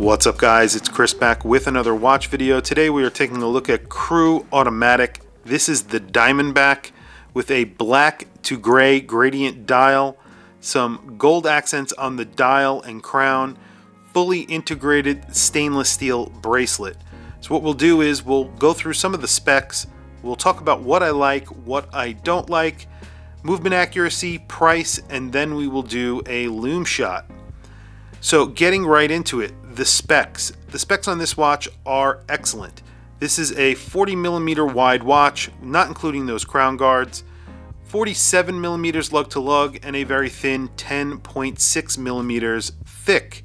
What's up guys, it's Chris back with another watch video. Today we are taking a look at CREUX Automatic. This is the Diamondback with a black to gray gradient dial, some gold accents on the dial and crown, fully integrated stainless steel bracelet. So what we'll do is we'll go through some of the specs, we'll talk about what I like, what I don't like, movement accuracy, price, and then we will do a lume shot. So getting right into it, the specs. The specs on this watch are excellent. This is a 40mm wide watch, not including those crown guards, 47mm lug to lug, and a very thin 10.6mm thick.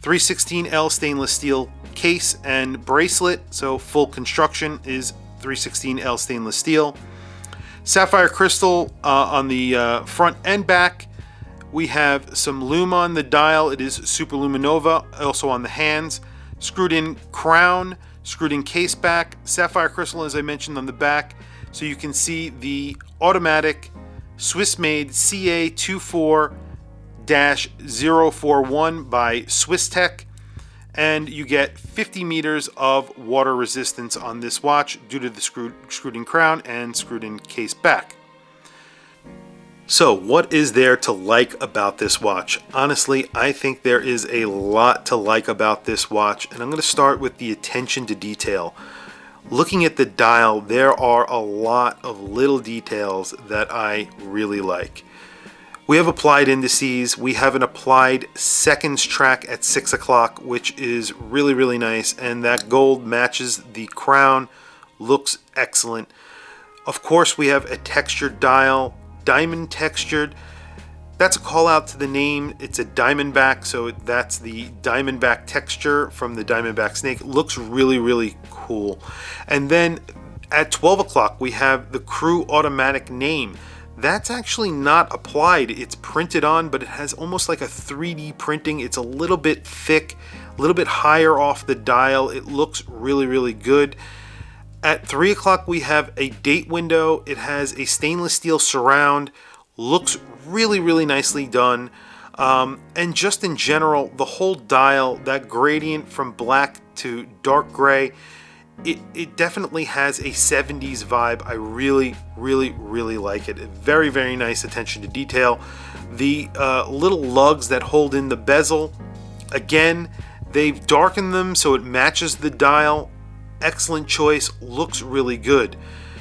316L stainless steel case and bracelet, so full construction is 316L stainless steel. Sapphire crystal on the front and back. We have some lume on the dial. It is Super Luminova, also on the hands. Screwed in crown, screwed in case back, sapphire crystal as I mentioned on the back. So you can see the automatic Swiss-made CA-06 by Swisstech. And you get 50 meters of water resistance on this watch due to the screwed in crown and screwed in case back. So what is there to like about this watch? Honestly, I think there is a lot to like about this watch, and I'm going to start with the attention to detail. Looking at the dial, there are a lot of little details that I really like. We have applied indices. We have an applied seconds track at 6 o'clock, which is really nice, and that gold matches the crown, looks excellent. Of course, we have a textured dial, diamond textured. That's a call out to the name. It's a Diamondback, so that's the Diamondback texture from the Diamondback snake. It looks really cool. And then at 12 o'clock we have the CREUX Automatic name. That's actually not applied, it's printed on, but it has almost like a 3D printing. It's a little bit thick, a little bit higher off the dial. It looks really good. At 3 o'clock we have a date window. It has a stainless steel surround, looks really nicely done. And just in general, the whole dial, that gradient from black to dark gray, it definitely has a 70s vibe. I really like it. Very nice attention to detail. The little lugs that hold in the bezel, again, they've darkened them so it matches the dial. Excellent choice, looks really good.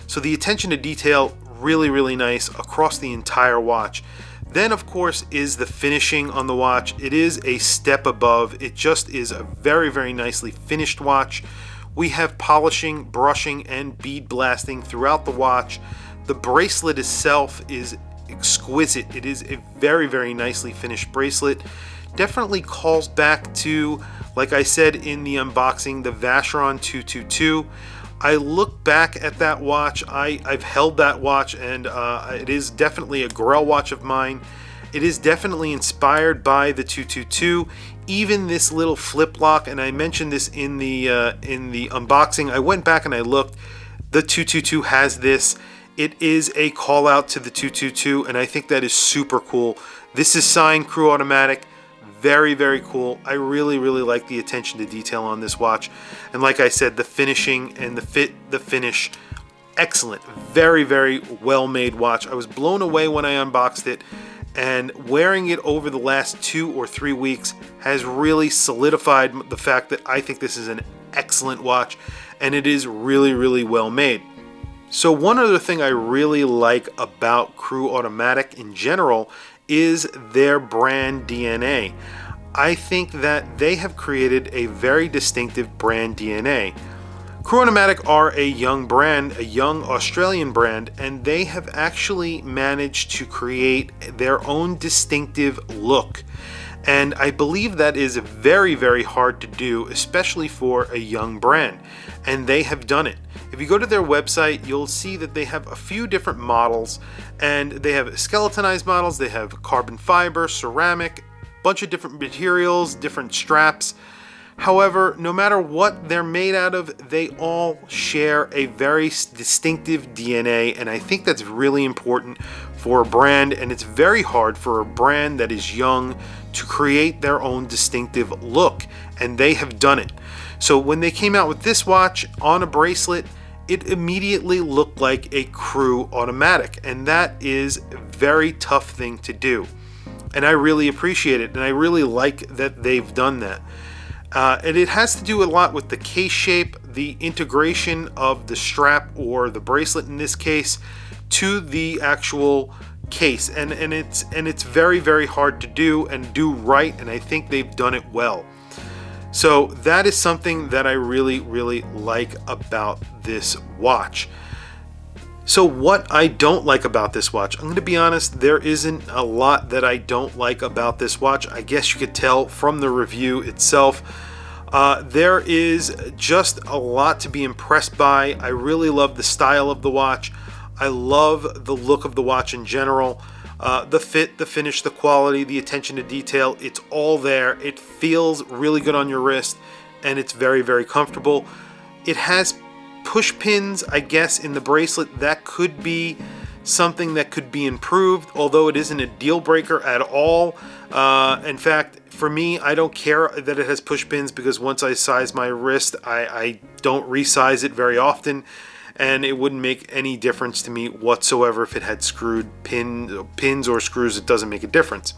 So the attention to detail, really nice across the entire watch. Then of course is the finishing on the watch. It is a step above. It just is a very nicely finished watch. We have polishing, brushing, and bead blasting throughout the watch. The bracelet itself is exquisite. It is a very nicely finished bracelet. Definitely calls back to, like I said in the unboxing, the Vacheron 222. I look back at that watch. I've held that watch, and it is definitely a grail watch of mine. It is definitely inspired by the 222. Even this little flip lock, and I mentioned this in the unboxing. I went back and I looked. The 222 has this. It is a call out to the 222, and I think that is super cool. This is signed CREUX Automatic. Very cool. I really like the attention to detail on this watch, and like I said, the finishing and the finish, excellent. Very well made watch. I was blown away when I unboxed it, and wearing it over the last 2 or 3 weeks has really solidified the fact that I think this is an excellent watch, and it is really well made. So one other thing I really like about CREUX Automatic in general is their brand DNA. I think that they have created a very distinctive brand DNA. CREUX Automatic are a young brand, a young Australian brand, and they have actually managed to create their own distinctive look. And I believe that is very hard to do, especially for a young brand. And they have done it. If you go to their website, you'll see that they have a few different models, and they have skeletonized models, they have carbon fiber, ceramic, bunch of different materials, different straps. However, no matter what they're made out of, they all share a very distinctive DNA, and I think that's really important for a brand, and it's very hard for a brand that is young to create their own distinctive look, and they have done it. So when they came out with this watch on a bracelet, it immediately looked like a CREUX automatic, and that is a very tough thing to do. And I really appreciate it, and I really like that they've done that. And it has to do a lot with the case shape, the integration of the strap, or the bracelet in this case, to the actual case, and it's very, very hard to do and do right, and I think they've done it well. So that is something that I really, really like about this watch. So what I don't like about this watch, I'm going to be honest, there isn't a lot that I don't like about this watch. I guess you could tell from the review itself. There is just a lot to be impressed by. I really love the style of the watch. I love the look of the watch in general. The fit, the finish, the quality, the attention to detail, it's all there. It feels really good on your wrist, and it's very, very comfortable. It has push pins, I guess, in the bracelet. That could be something that could be improved, although it isn't a deal breaker at all. In fact, for me, I don't care that it has push pins, because once I size my wrist, I don't resize it very often, and it wouldn't make any difference to me whatsoever if it had screwed pins or screws. It doesn't make a difference.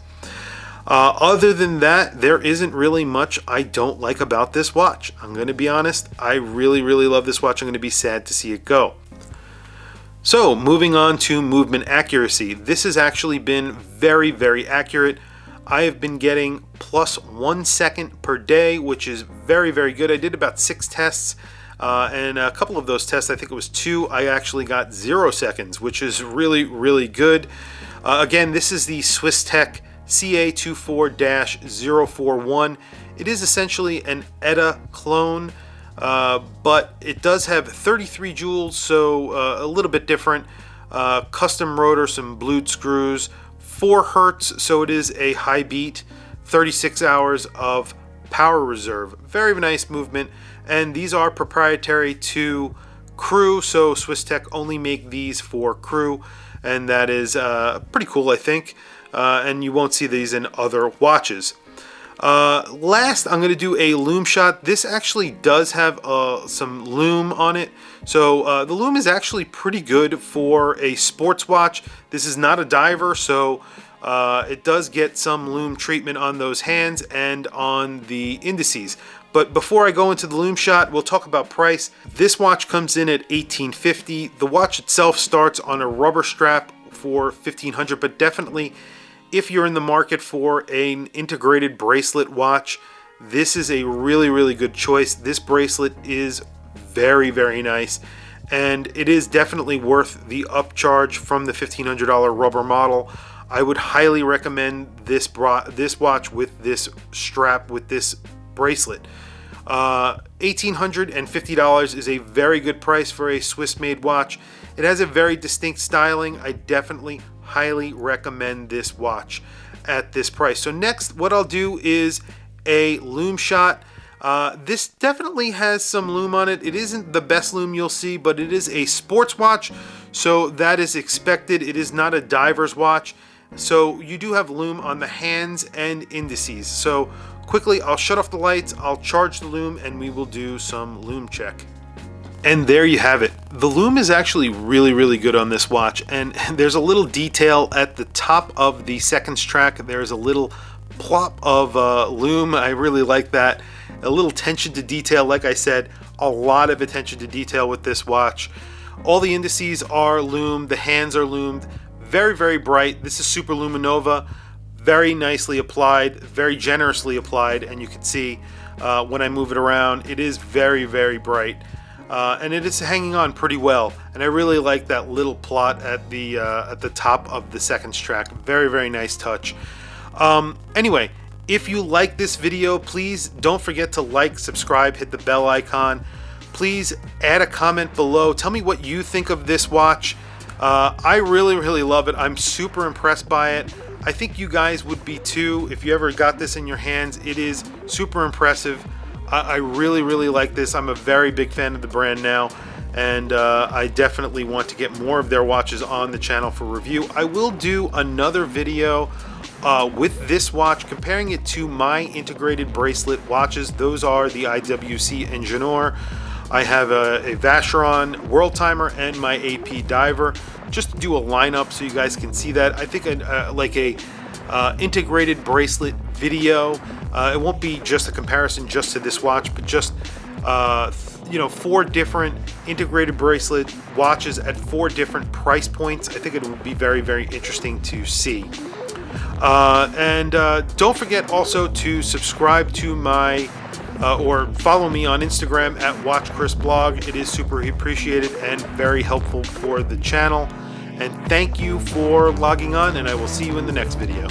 Other than that, there isn't really much I don't like about this watch. I'm going to be honest, I really, really love this watch. I'm going to be sad to see it go. So moving on to movement accuracy. This has actually been very, very accurate. I have been getting +1 second per day, which is very, very good. I did about 6 tests. And a couple of those tests, I think it was 2, I actually got 0 seconds, which is really, really good. Again, this is the SwissTech CA-04-041. It is essentially an ETA clone, but it does have 33 joules, so a little bit different. Custom rotor, some blued screws, 4 hertz, so it is a high beat, 36 hours of power reserve. Very nice movement. And these are proprietary to CREUX, so SwissTech only make these for CREUX, and that is pretty cool, I think. And you won't see these in other watches. Last, I'm going to do a Lume shot. This actually does have some Lume on it. So the Lume is actually pretty good for a sports watch. This is not a diver, so it does get some Lume treatment on those hands and on the indices. But before I go into the Lume shot, we'll talk about price. This watch comes in at $1,850. The watch itself starts on a rubber strap for $1,500, but definitely if you're in the market for an integrated bracelet watch, this is a really, really good choice. This bracelet is very, very nice, and it is definitely worth the upcharge from the $1,500 rubber model. I would highly recommend this watch with this strap, with this bracelet. $1,850 is a very good price for a Swiss-made watch. It has a very distinct styling. I definitely highly recommend this watch at this price. So next, what I'll do is a Lume shot. This definitely has some Lume on it. It isn't the best Lume you'll see, but it is a sports watch, so that is expected. It is not a diver's watch, so you do have Lume on the hands and indices. So quickly, I'll shut off the lights, I'll charge the Lume, and we will do some Lume check. And there you have it. The Lume is actually really, really good on this watch, and there's a little detail at the top of the seconds track. There's a little plop of Lume. I really like that. A little attention to detail. Like I said, a lot of attention to detail with this watch. All the indices are Lume. The hands are lumed. Very, very bright. This is Super Luminova. Very nicely applied, very generously applied, and you can see when I move it around, it is very, very bright. And it is hanging on pretty well, and I really like that little plot at the top of the seconds track. Very, very nice touch. Anyway, if you like this video, please don't forget to like, subscribe, hit the bell icon. Please add a comment below. Tell me what you think of this watch. I really, really love it. I'm super impressed by it. I think you guys would be too if you ever got this in your hands. It is super impressive. I really, really like this. I'm a very big fan of the brand now. and I definitely want to get more of their watches on the channel for review. I will do another video with this watch, comparing it to my integrated bracelet watches. Those are the IWC Engineer. I have a Vacheron World Timer and my AP Diver, just to do a lineup so you guys can see that. I think like a integrated bracelet video. It won't be just a comparison just to this watch, but just you know, 4 different integrated bracelet watches at 4 different price points. I think it would be very, very interesting to see. And don't forget also to subscribe to my or follow me on Instagram at WatchChrisBlog. It is super appreciated and very helpful for the channel. And thank you for logging on, and I will see you in the next video.